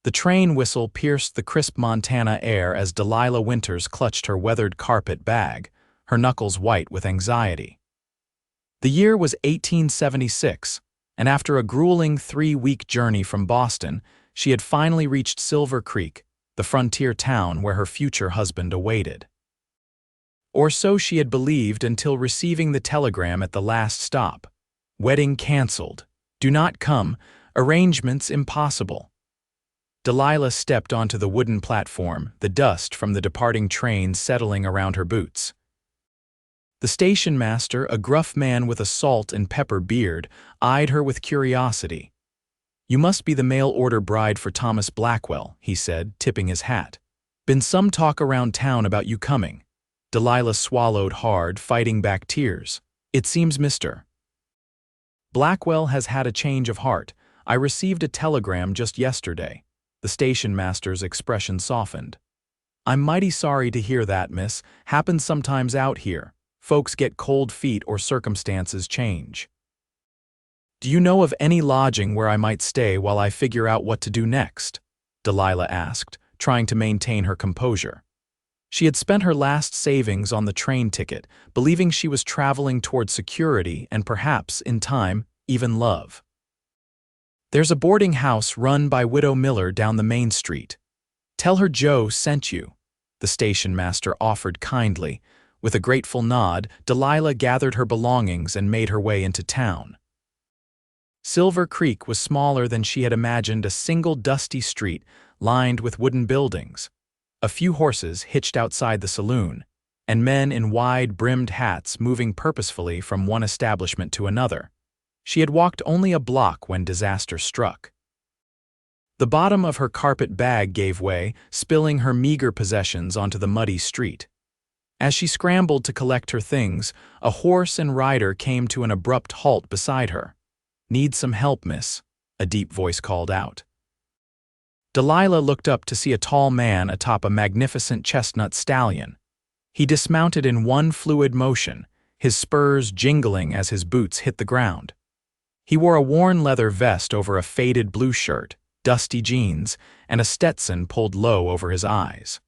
The train whistle pierced the crisp Montana air as Delilah Winters clutched her weathered carpet bag, her knuckles white with anxiety. The year was 1876, and after a grueling 3-week journey from Boston, she had finally reached Silver Creek, the frontier town where her future husband awaited. Or so she had believed until receiving the telegram at the last stop. Wedding canceled. Do not come. Arrangements impossible. Delilah stepped onto the wooden platform, the dust from the departing train settling around her boots. The station master, a gruff man with a salt and pepper beard, eyed her with curiosity. "You must be the mail-order bride for Thomas Blackwell," he said, tipping his hat. "Been some talk around town about you coming." Delilah swallowed hard, fighting back tears. "It seems Mr. Blackwell has had a change of heart. I received a telegram just yesterday." The station master's expression softened. "I'm mighty sorry to hear that, miss. Happens sometimes out here. Folks get cold feet or circumstances change." "Do you know of any lodging where I might stay while I figure out what to do next?" Delilah asked, trying to maintain her composure. She had spent her last savings on the train ticket, believing she was traveling toward security and perhaps, in time, even love. "There's a boarding house run by Widow Miller down the main street. Tell her Joe sent you," the station master offered kindly. With a grateful nod, Delilah gathered her belongings and made her way into town. Silver Creek was smaller than she had imagined, a single dusty street lined with wooden buildings, a few horses hitched outside the saloon, and men in wide-brimmed hats moving purposefully from one establishment to another. She had walked only a block when disaster struck. The bottom of her carpet bag gave way, spilling her meager possessions onto the muddy street. As she scrambled to collect her things, a horse and rider came to an abrupt halt beside her. "Need some help, miss?" a deep voice called out. Delilah looked up to see a tall man atop a magnificent chestnut stallion. He dismounted in one fluid motion, his spurs jingling as his boots hit the ground. He wore a worn leather vest over a faded blue shirt, dusty jeans, and a Stetson pulled low over his eyes.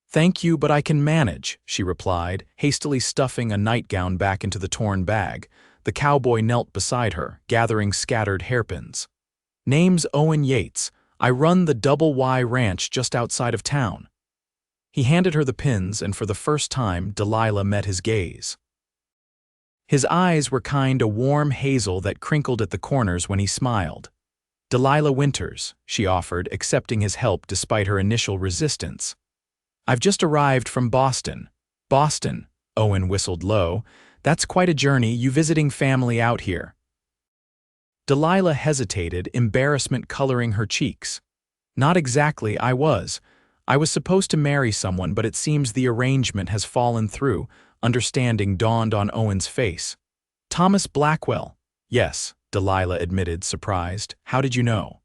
"Thank you, but I can manage," she replied, hastily stuffing a nightgown back into the torn bag. The cowboy knelt beside her, gathering scattered hairpins. "Name's Owen Yates. I run the Double Y Ranch just outside of town." He handed her the pins, and for the first time, Delilah met his gaze. His eyes were a warm hazel that crinkled at the corners when he smiled. "Delilah Winters," she offered, accepting his help despite her initial resistance. "I've just arrived from Boston." "Boston," Owen whistled low. "That's quite a journey, you visiting family out here." Delilah hesitated, embarrassment coloring her cheeks. "Not exactly, I was supposed to marry someone, but it seems the arrangement has fallen through." Understanding dawned on Owen's face. "Thomas Blackwell." "Yes," Delilah admitted, surprised. "How did you know?"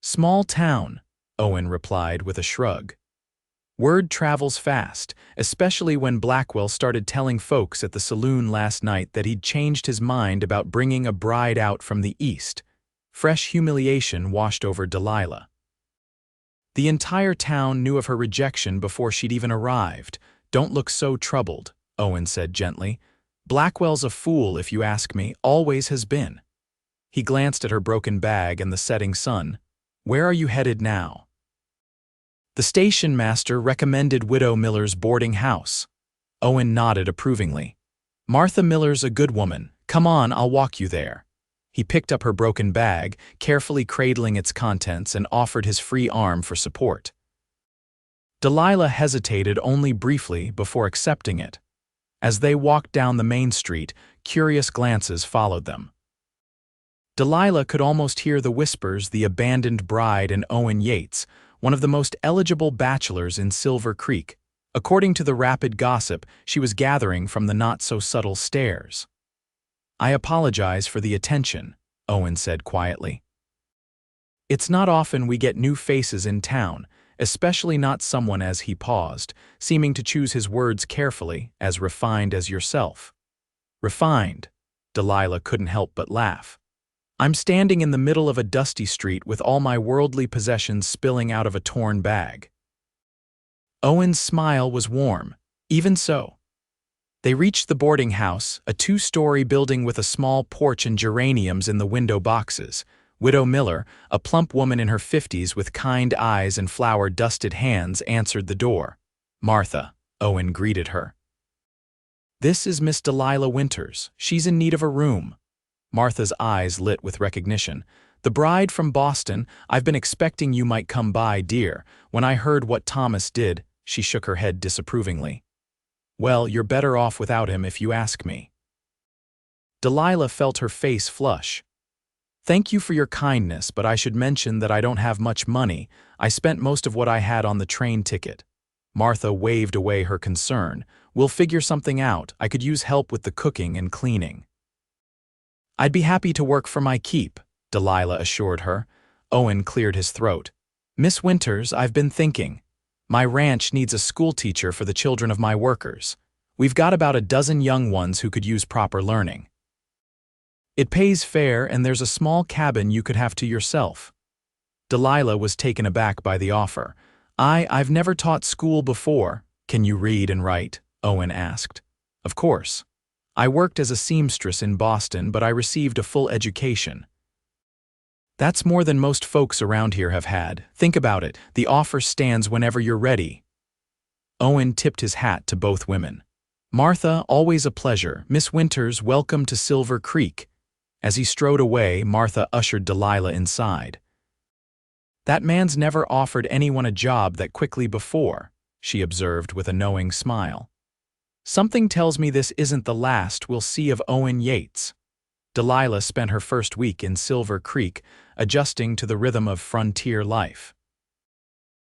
"Small town," Owen replied with a shrug. "Word travels fast, especially when Blackwell started telling folks at the saloon last night that he'd changed his mind about bringing a bride out from the east." Fresh humiliation washed over Delilah. "The entire town knew of her rejection before she'd even arrived. Don't look so troubled," Owen said gently. "Blackwell's a fool, if you ask me, always has been." He glanced at her broken bag and the setting sun. "Where are you headed now?" "The station master recommended Widow Miller's boarding house." Owen nodded approvingly. "Martha Miller's a good woman. Come on, I'll walk you there." He picked up her broken bag, carefully cradling its contents, and offered his free arm for support. Delilah hesitated only briefly before accepting it. As they walked down the main street, curious glances followed them. Delilah could almost hear the whispers the abandoned bride and Owen Yates, one of the most eligible bachelors in Silver Creek, according to the rapid gossip she was gathering from the not-so-subtle stares. "I apologize for the attention," Owen said quietly. "It's not often we get new faces in town, especially not someone," as he paused, seeming to choose his words carefully, "as refined as yourself." "Refined?" Delilah couldn't help but laugh. I'm standing in the middle of a dusty street with all my worldly possessions spilling out of a torn bag. Owen's smile was warm. Even so. They reached the boarding house, a two-story building with a small porch and geraniums in the window boxes. Widow Miller, a plump woman in her 50s with kind eyes and flour-dusted hands, answered the door. Martha, Owen greeted her. This is Miss Delilah Winters. She's in need of a room. Martha's eyes lit with recognition. The bride from Boston. I've been expecting you might come by, dear. When I heard what Thomas did, she shook her head disapprovingly. Well, you're better off without him if you ask me. Delilah felt her face flush. Thank you for your kindness, but I should mention that I don't have much money. I spent most of what I had on the train ticket. Martha waved away her concern. We'll figure something out. I could use help with the cooking and cleaning. I'd be happy to work for my keep, Delilah assured her. Owen cleared his throat. Miss Winters, I've been thinking. My ranch needs a schoolteacher for the children of my workers. We've got about a dozen young ones who could use proper learning. It pays fair, and there's a small cabin you could have to yourself. Delilah was taken aback by the offer. I've never taught school before. Can you read and write? Owen asked. Of course. I worked as a seamstress in Boston, but I received a full education. That's more than most folks around here have had. Think about it. The offer stands whenever you're ready. Owen tipped his hat to both women. Martha, always a pleasure. Miss Winters, welcome to Silver Creek. As he strode away, Martha ushered Delilah inside. That man's never offered anyone a job that quickly before, she observed with a knowing smile. Something tells me this isn't the last we'll see of Owen Yates. Delilah spent her first week in Silver Creek, adjusting to the rhythm of frontier life.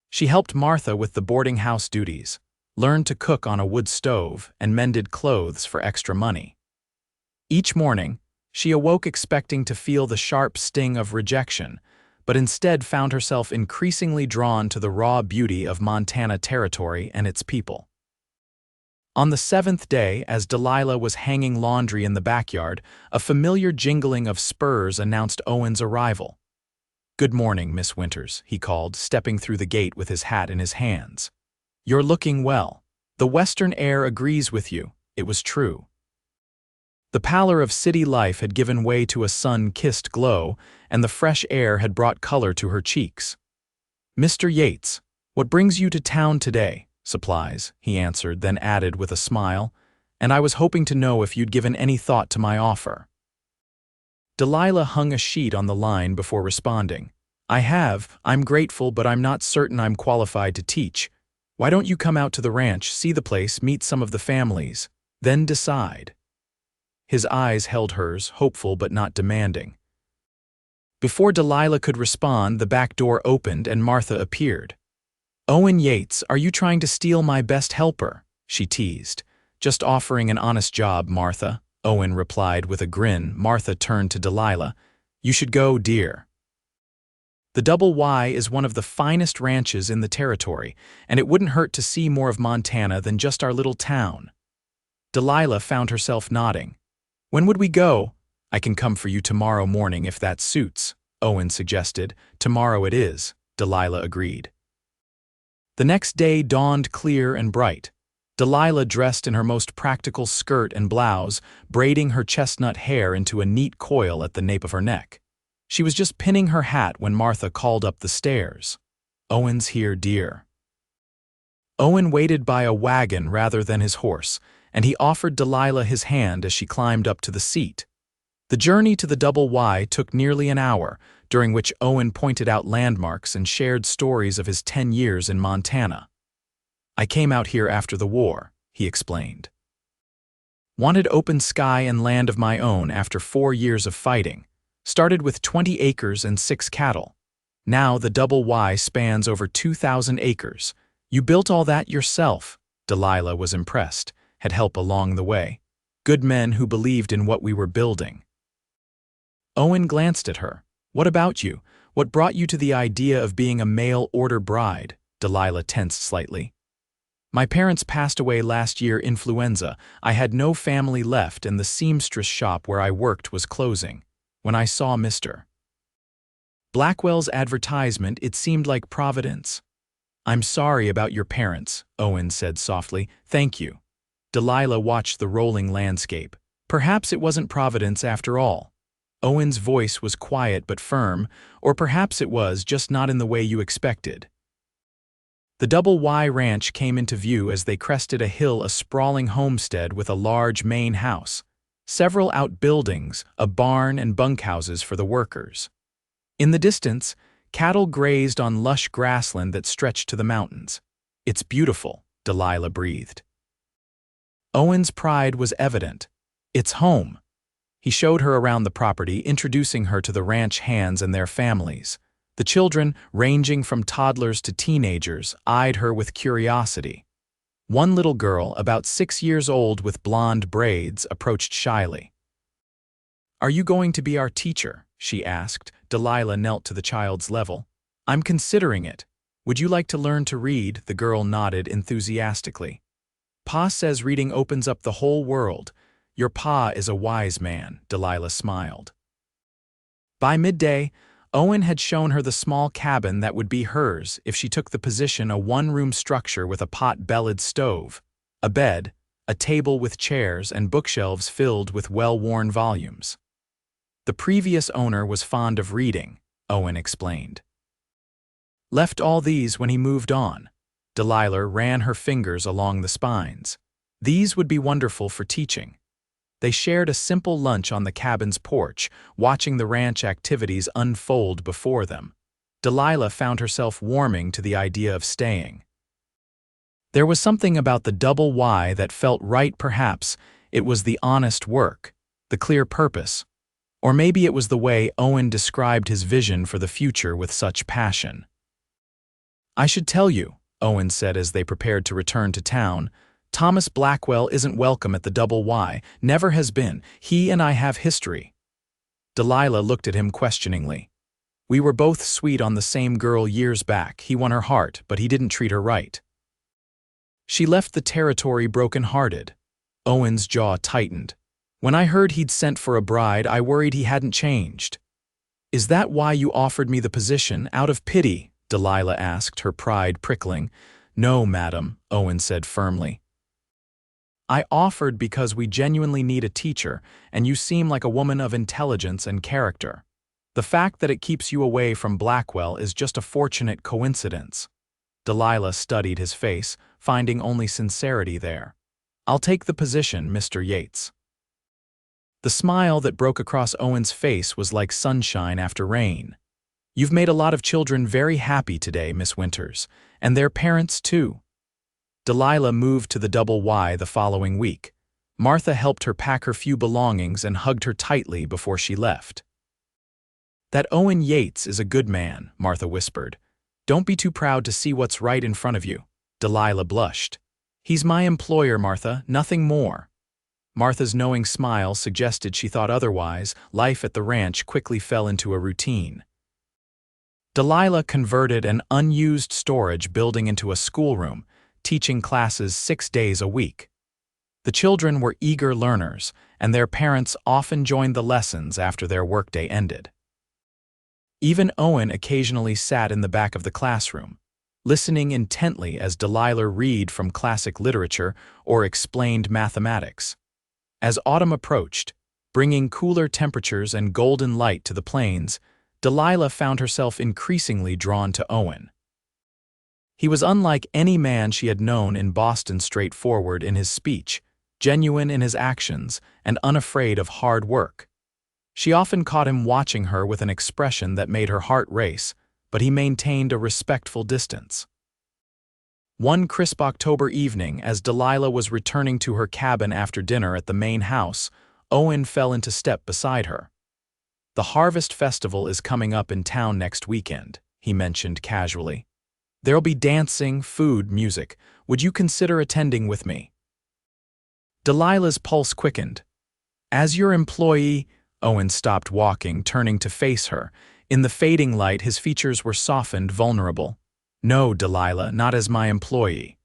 She helped Martha with the boarding house duties, learned to cook on a wood stove, and mended clothes for extra money. Each morning, she awoke expecting to feel the sharp sting of rejection, but instead found herself increasingly drawn to the raw beauty of Montana territory and its people. On the seventh day, as Delilah was hanging laundry in the backyard, a familiar jingling of spurs announced Owen's arrival. Good morning, Miss Winters, he called, stepping through the gate with his hat in his hands. You're looking well. The western air agrees with you. It was true. The pallor of city life had given way to a sun-kissed glow, and the fresh air had brought color to her cheeks. Mr. Yates, what brings you to town today? Supplies, he answered, then added with a smile, and I was hoping to know if you'd given any thought to my offer. Delilah hung a sheet on the line before responding. I have. I'm grateful, but I'm not certain I'm qualified to teach. Why don't you come out to the ranch, see the place, meet some of the families, then decide. His eyes held hers, hopeful but not demanding. Before Delilah could respond, the back door opened and Martha appeared. Owen Yates, are you trying to steal my best helper? She teased. Just offering an honest job, Martha, Owen replied with a grin. Martha turned to Delilah. You should go, dear. The Double Y is one of the finest ranches in the territory, and it wouldn't hurt to see more of Montana than just our little town. Delilah found herself nodding. When would we go? I can come for you tomorrow morning if that suits, Owen suggested. Tomorrow it is, Delilah agreed. The next day dawned clear and bright. Delilah dressed in her most practical skirt and blouse, braiding her chestnut hair into a neat coil at the nape of her neck. She was just pinning her hat when Martha called up the stairs. Owen's here, dear. Owen waited by a wagon rather than his horse, and he offered Delilah his hand as she climbed up to the seat. The journey to the Double Y took nearly an hour, during which Owen pointed out landmarks and shared stories of his 10 years in Montana. I came out here after the war, he explained. Wanted open sky and land of my own after 4 years of fighting. Started with 20 acres and 6 cattle. Now the Double Y spans over 2,000 acres. You built all that yourself, Delilah was impressed. Had help along the way. Good men who believed in what we were building. Owen glanced at her. What about you? What brought you to the idea of being a mail-order bride? Delilah tensed slightly. My parents passed away last year, influenza. I had no family left and the seamstress shop where I worked was closing. When I saw Mr. Blackwell's advertisement, it seemed like providence. I'm sorry about your parents, Owen said softly. Thank you. Delilah watched the rolling landscape. Perhaps it wasn't providence after all. Owen's voice was quiet but firm, or perhaps it was just not in the way you expected. The Double Y Ranch came into view as they crested a hill, a sprawling homestead with a large main house, several outbuildings, a barn and bunkhouses for the workers. In the distance, cattle grazed on lush grassland that stretched to the mountains. It's beautiful, Delilah breathed. Owen's pride was evident. It's home. He showed her around the property, introducing her to the ranch hands and their families. The children, ranging from toddlers to teenagers, eyed her with curiosity. One little girl, about 6 years old with blonde braids, approached shyly. "Are you going to be our teacher?" she asked. Delilah knelt to the child's level. "I'm considering it. Would you like to learn to read?" The girl nodded enthusiastically. "Pa says reading opens up the whole world. Your pa is a wise man," Delilah smiled. By midday, Owen had shown her the small cabin that would be hers if she took the position, a one-room structure with a pot-bellied stove, a bed, a table with chairs, and bookshelves filled with well-worn volumes. The previous owner was fond of reading, Owen explained. Left all these when he moved on. Delilah ran her fingers along the spines. These would be wonderful for teaching. They shared a simple lunch on the cabin's porch, watching the ranch activities unfold before them. Delilah found herself warming to the idea of staying. There was something about the Double Y that felt right. Perhaps it was the honest work, the clear purpose, or maybe it was the way Owen described his vision for the future with such passion. "I should tell you," Owen said as they prepared to return to town, "Thomas Blackwell isn't welcome at the Double Y, never has been. He and I have history." Delilah looked at him questioningly. "We were both sweet on the same girl years back. He won her heart, but he didn't treat her right. She left the territory broken-hearted." Owen's jaw tightened. "When I heard he'd sent for a bride, I worried he hadn't changed." "Is that why you offered me the position, out of pity?" Delilah asked, her pride prickling. "No, madam," Owen said firmly. "I offered because we genuinely need a teacher, and you seem like a woman of intelligence and character. The fact that it keeps you away from Blackwell is just a fortunate coincidence." Delilah studied his face, finding only sincerity there. "I'll take the position, Mr. Yates." The smile that broke across Owen's face was like sunshine after rain. "You've made a lot of children very happy today, Miss Winters, and their parents too." Delilah moved to the Double Y the following week. Martha helped her pack her few belongings and hugged her tightly before she left. "That Owen Yates is a good man," Martha whispered. "Don't be too proud to see what's right in front of you." Delilah blushed. "He's my employer, Martha, nothing more." Martha's knowing smile suggested she thought otherwise. Life at the ranch quickly fell into a routine. Delilah converted an unused storage building into a schoolroom, teaching classes 6 days a week. The children were eager learners, and their parents often joined the lessons after their workday ended. Even Owen occasionally sat in the back of the classroom, listening intently as Delilah read from classic literature or explained mathematics. As autumn approached, bringing cooler temperatures and golden light to the plains, Delilah found herself increasingly drawn to Owen. He was unlike any man she had known in Boston, straightforward in his speech, genuine in his actions, and unafraid of hard work. She often caught him watching her with an expression that made her heart race, but he maintained a respectful distance. One crisp October evening, as Delilah was returning to her cabin after dinner at the main house, Owen fell into step beside her. "The Harvest Festival is coming up in town next weekend," he mentioned casually. "There'll be dancing, food, music. Would you consider attending with me?" Delilah's pulse quickened. "As your employee," Owen stopped walking, turning to face her. In the fading light, his features were softened, vulnerable. "No, Delilah, not as my employee."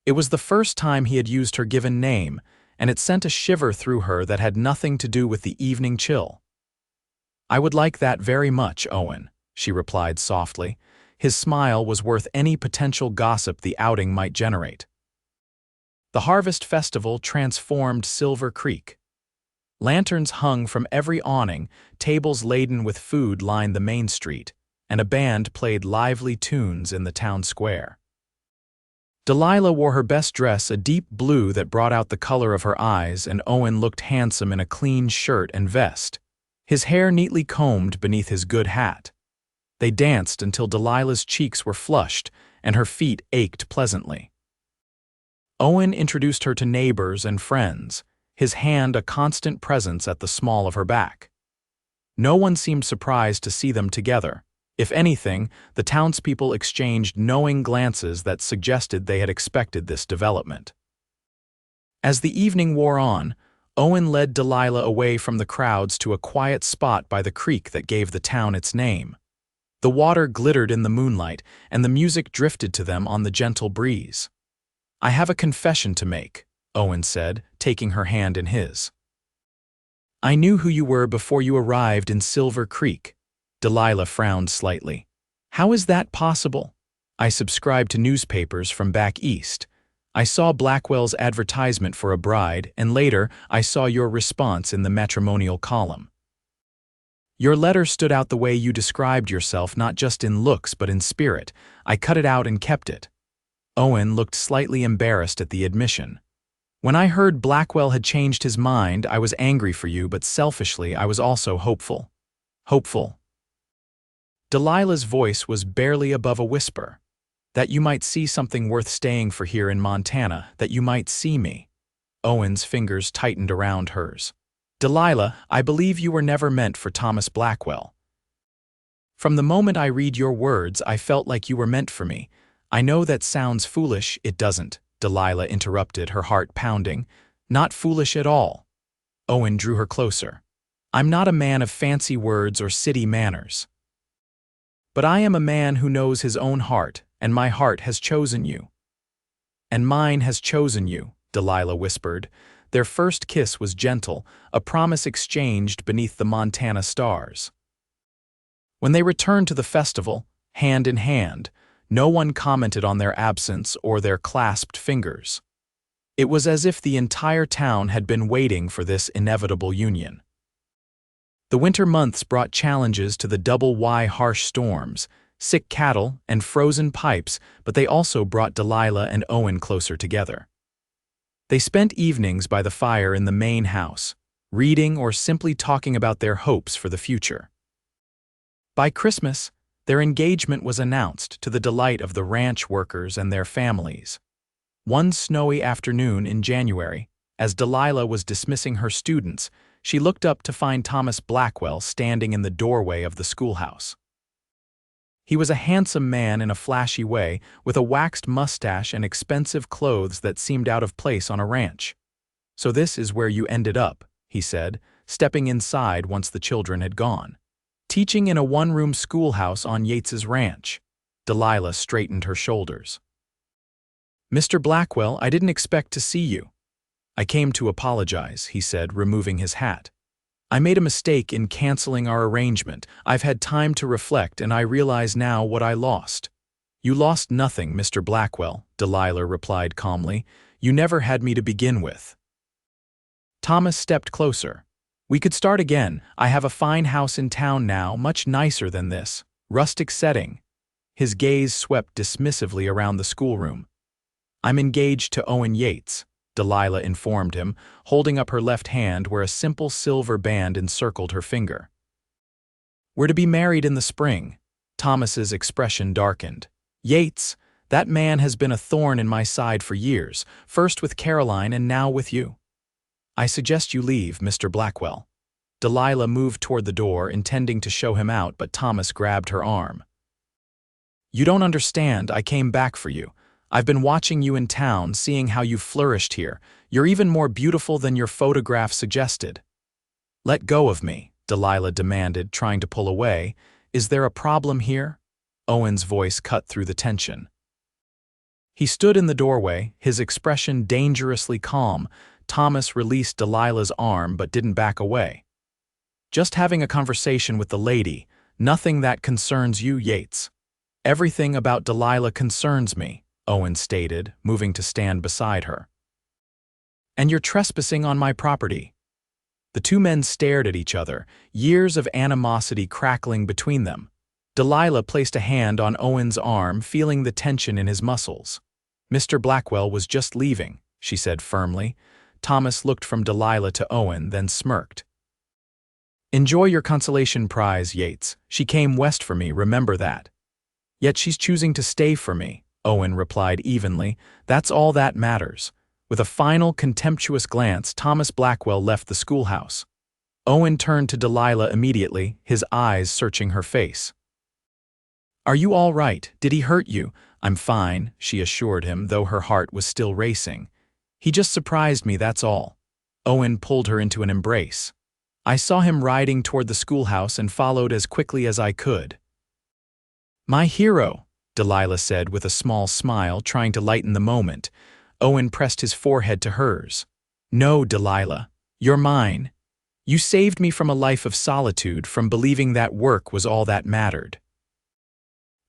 It was the first time he had used her given name, and it sent a shiver through her that had nothing to do with the evening chill. "I would like that very much, Owen," she replied softly. His smile was worth any potential gossip the outing might generate. The Harvest Festival transformed Silver Creek. Lanterns hung from every awning, tables laden with food lined the main street, and a band played lively tunes in the town square. Delilah wore her best dress, a deep blue that brought out the color of her eyes, and Owen looked handsome in a clean shirt and vest, his hair neatly combed beneath his good hat. They danced until Delilah's cheeks were flushed and her feet ached pleasantly. Owen introduced her to neighbors and friends, his hand a constant presence at the small of her back. No one seemed surprised to see them together. If anything, the townspeople exchanged knowing glances that suggested they had expected this development. As the evening wore on, Owen led Delilah away from the crowds to a quiet spot by the creek that gave the town its name. The water glittered in the moonlight, and the music drifted to them on the gentle breeze. "I have a confession to make," Owen said, taking her hand in his. "I knew who you were before you arrived in Silver Creek." Delilah frowned slightly. "How is that possible? I subscribe to newspapers from back east. I saw Blackwell's advertisement for a bride, and later I saw your response in the matrimonial column. Your letter stood out the way you described yourself, not just in looks but in spirit. I cut it out and kept it." Owen looked slightly embarrassed at the admission. "When I heard Blackwell had changed his mind, I was angry for you, but selfishly I was also hopeful." "Hopeful?" Delilah's voice was barely above a whisper. "That you might see something worth staying for here in Montana, that you might see me." Owen's fingers tightened around hers. "Delilah, I believe you were never meant for Thomas Blackwell. From the moment I read your words, I felt like you were meant for me. I know that sounds foolish." "It doesn't," Delilah interrupted, her heart pounding. "Not foolish at all." Owen drew her closer. "I'm not a man of fancy words or city manners. But I am a man who knows his own heart, and my heart has chosen you." "And mine has chosen you," Delilah whispered. Their first kiss was gentle, a promise exchanged beneath the Montana stars. When they returned to the festival, hand in hand, no one commented on their absence or their clasped fingers. It was as if the entire town had been waiting for this inevitable union. The winter months brought challenges to the double Y harsh storms, sick cattle, and frozen pipes, but they also brought Delilah and Owen closer together. They spent evenings by the fire in the main house, reading or simply talking about their hopes for the future. By Christmas, their engagement was announced to the delight of the ranch workers and their families. One snowy afternoon in January, as Delilah was dismissing her students, she looked up to find Thomas Blackwell standing in the doorway of the schoolhouse. He was a handsome man in a flashy way, with a waxed mustache and expensive clothes that seemed out of place on a ranch. "So this is where you ended up," he said, stepping inside once the children had gone. "Teaching in a one-room schoolhouse on Yates's ranch." Delilah straightened her shoulders. "Mr. Blackwell, I didn't expect to see you." "I came to apologize," he said, removing his hat. "I made a mistake in canceling our arrangement. I've had time to reflect, and I realize now what I lost." "You lost nothing, Mr. Blackwell," Delilah replied calmly. "You never had me to begin with." Thomas stepped closer. "We could start again. I have a fine house in town now, much nicer than this. Rustic setting." His gaze swept dismissively around the schoolroom. "I'm engaged to Owen Yates," Delilah informed him, holding up her left hand where a simple silver band encircled her finger. "We're to be married in the spring." Thomas's expression darkened. "Yates, that man has been a thorn in my side for years, first with Caroline and now with you." "I suggest you leave, Mr. Blackwell." Delilah moved toward the door, intending to show him out, but Thomas grabbed her arm. "You don't understand. I came back for you. I've been watching you in town, seeing how you've flourished here. You're even more beautiful than your photograph suggested." "Let go of me," Delilah demanded, trying to pull away. "Is there a problem here?" Owen's voice cut through the tension. He stood in the doorway, his expression dangerously calm. Thomas released Delilah's arm but didn't back away. Just having a conversation with the lady, nothing that concerns you, Yates. Everything about Delilah concerns me, Owen stated, moving to stand beside her. And you're trespassing on my property. The two men stared at each other, years of animosity crackling between them. Delilah placed a hand on Owen's arm, feeling the tension in his muscles. Mr. Blackwell was just leaving, she said firmly. Thomas looked from Delilah to Owen, then smirked. Enjoy your consolation prize, Yates. She came west for me, remember that. Yet she's choosing to stay for me, Owen replied evenly. That's all that matters. With a final contemptuous glance, Thomas Blackwell left the schoolhouse. Owen turned to Delilah immediately, his eyes searching her face. Are you all right? Did he hurt you? I'm fine, she assured him, though her heart was still racing. He just surprised me, that's all. Owen pulled her into an embrace. I saw him riding toward the schoolhouse and followed as quickly as I could. My hero, Delilah said with a small smile, trying to lighten the moment. Owen pressed his forehead to hers. No, Delilah, you're mine. You saved me from a life of solitude, from believing that work was all that mattered.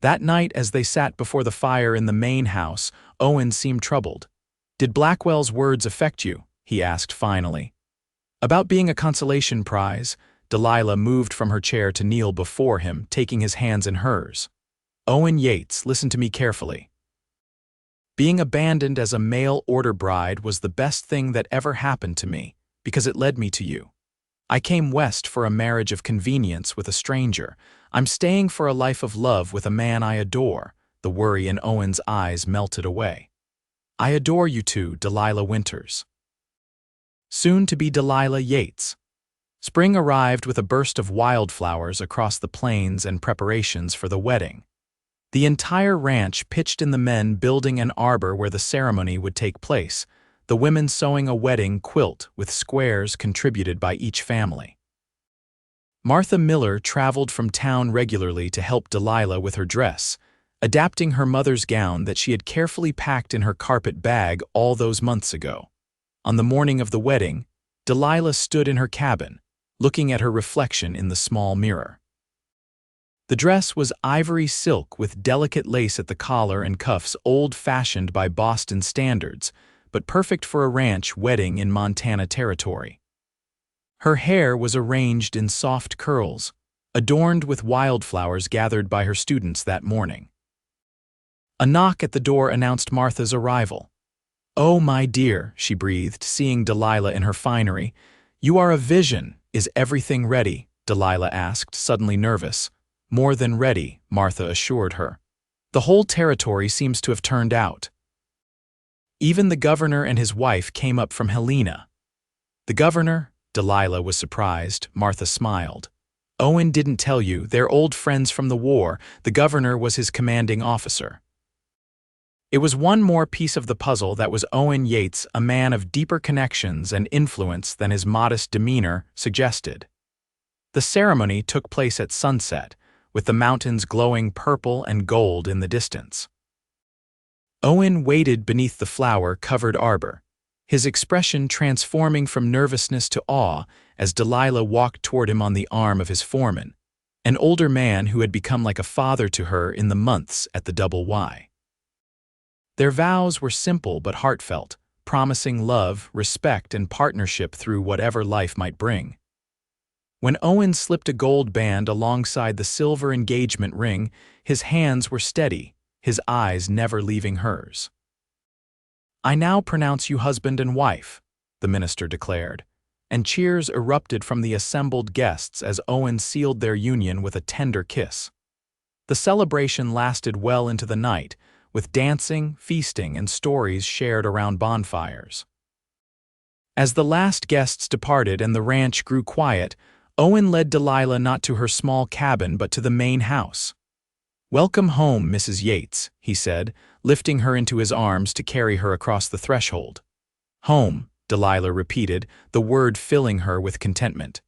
That night, as they sat before the fire in the main house, Owen seemed troubled. Did Blackwell's words affect you? He asked finally. About being a consolation prize, Delilah moved from her chair to kneel before him, taking his hands in hers. Owen Yates, listen to me carefully. Being abandoned as a mail-order bride was the best thing that ever happened to me, because it led me to you. I came west for a marriage of convenience with a stranger. I'm staying for a life of love with a man I adore. The worry in Owen's eyes melted away. I adore you too, Delilah Winters. Soon to be Delilah Yates. Spring arrived with a burst of wildflowers across the plains and preparations for the wedding. The entire ranch pitched in, the men building an arbor where the ceremony would take place, the women sewing a wedding quilt with squares contributed by each family. Martha Miller traveled from town regularly to help Delilah with her dress, adapting her mother's gown that she had carefully packed in her carpet bag all those months ago. On the morning of the wedding, Delilah stood in her cabin, looking at her reflection in the small mirror. The dress was ivory silk with delicate lace at the collar and cuffs, old-fashioned by Boston standards, but perfect for a ranch wedding in Montana territory. Her hair was arranged in soft curls, adorned with wildflowers gathered by her students that morning. A knock at the door announced Martha's arrival. Oh, my dear, she breathed, seeing Delilah in her finery. You are a vision. Is everything ready? Delilah asked, suddenly nervous. More than ready, Martha assured her. The whole territory seems to have turned out. Even the governor and his wife came up from Helena. The governor? Delilah was surprised. Martha smiled. Owen didn't tell you, they're old friends from the war. The governor was his commanding officer. It was one more piece of the puzzle that was Owen Yates, a man of deeper connections and influence than his modest demeanor suggested. The ceremony took place at sunset, with the mountains glowing purple and gold in the distance. Owen waited beneath the flower-covered arbor, his expression transforming from nervousness to awe as Delilah walked toward him on the arm of his foreman, an older man who had become like a father to her in the months at the Double Y. Their vows were simple but heartfelt, promising love, respect, and partnership through whatever life might bring. When Owen slipped a gold band alongside the silver engagement ring, his hands were steady, his eyes never leaving hers. I now pronounce you husband and wife, the minister declared, and cheers erupted from the assembled guests as Owen sealed their union with a tender kiss. The celebration lasted well into the night, with dancing, feasting, and stories shared around bonfires. As the last guests departed and the ranch grew quiet, Owen led Delilah not to her small cabin but to the main house. Welcome home, Mrs. Yates, he said, lifting her into his arms to carry her across the threshold. Home, Delilah repeated, the word filling her with contentment.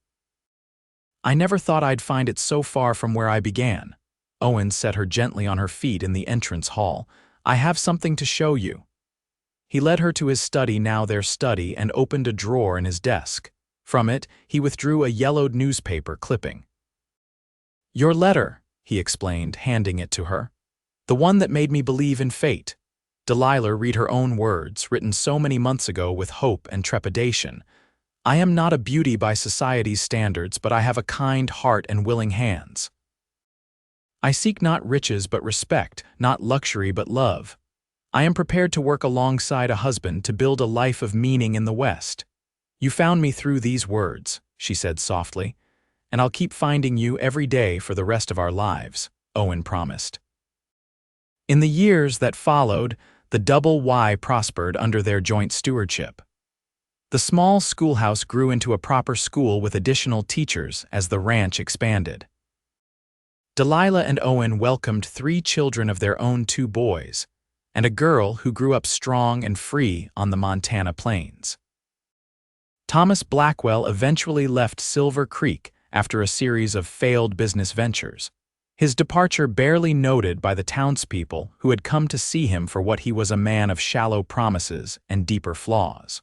I never thought I'd find it so far from where I began. Owen set her gently on her feet in the entrance hall. I have something to show you. He led her to his study, now their study, and opened a drawer in his desk. From it, he withdrew a yellowed newspaper clipping. "Your letter," he explained, handing it to her. "The one that made me believe in fate." Delilah read her own words, written so many months ago with hope and trepidation. "I am not a beauty by society's standards, but I have a kind heart and willing hands. I seek not riches but respect, not luxury but love. I am prepared to work alongside a husband to build a life of meaning in the West. You found me through these words," she said softly, "and I'll keep finding you every day for the rest of our lives," Owen promised. In the years that followed, the Double Y prospered under their joint stewardship. The small schoolhouse grew into a proper school with additional teachers as the ranch expanded. Delilah and Owen welcomed 3 children of their own, 2 boys, and a girl who grew up strong and free on the Montana plains. Thomas Blackwell eventually left Silver Creek after a series of failed business ventures, his departure barely noted by the townspeople who had come to see him for what he was, a man of shallow promises and deeper flaws.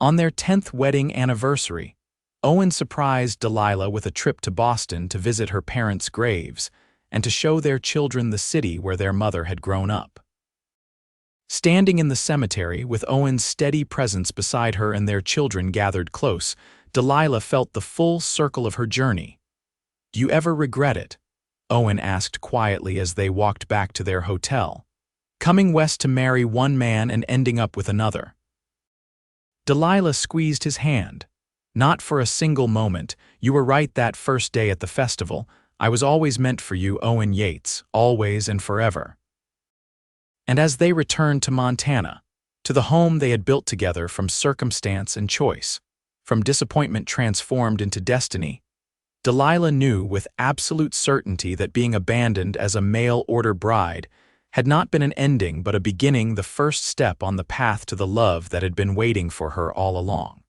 On their 10th wedding anniversary, Owen surprised Delilah with a trip to Boston to visit her parents' graves and to show their children the city where their mother had grown up. Standing in the cemetery with Owen's steady presence beside her and their children gathered close, Delilah felt the full circle of her journey. "Do you ever regret it?" Owen asked quietly as they walked back to their hotel. "Coming west to marry one man and ending up with another?" Delilah squeezed his hand. "Not for a single moment. You were right that first day at the festival. I was always meant for you, Owen Yates, always and forever." And as they returned to Montana, to the home they had built together from circumstance and choice, from disappointment transformed into destiny, Delilah knew with absolute certainty that being abandoned as a mail-order bride had not been an ending but a beginning, the first step on the path to the love that had been waiting for her all along.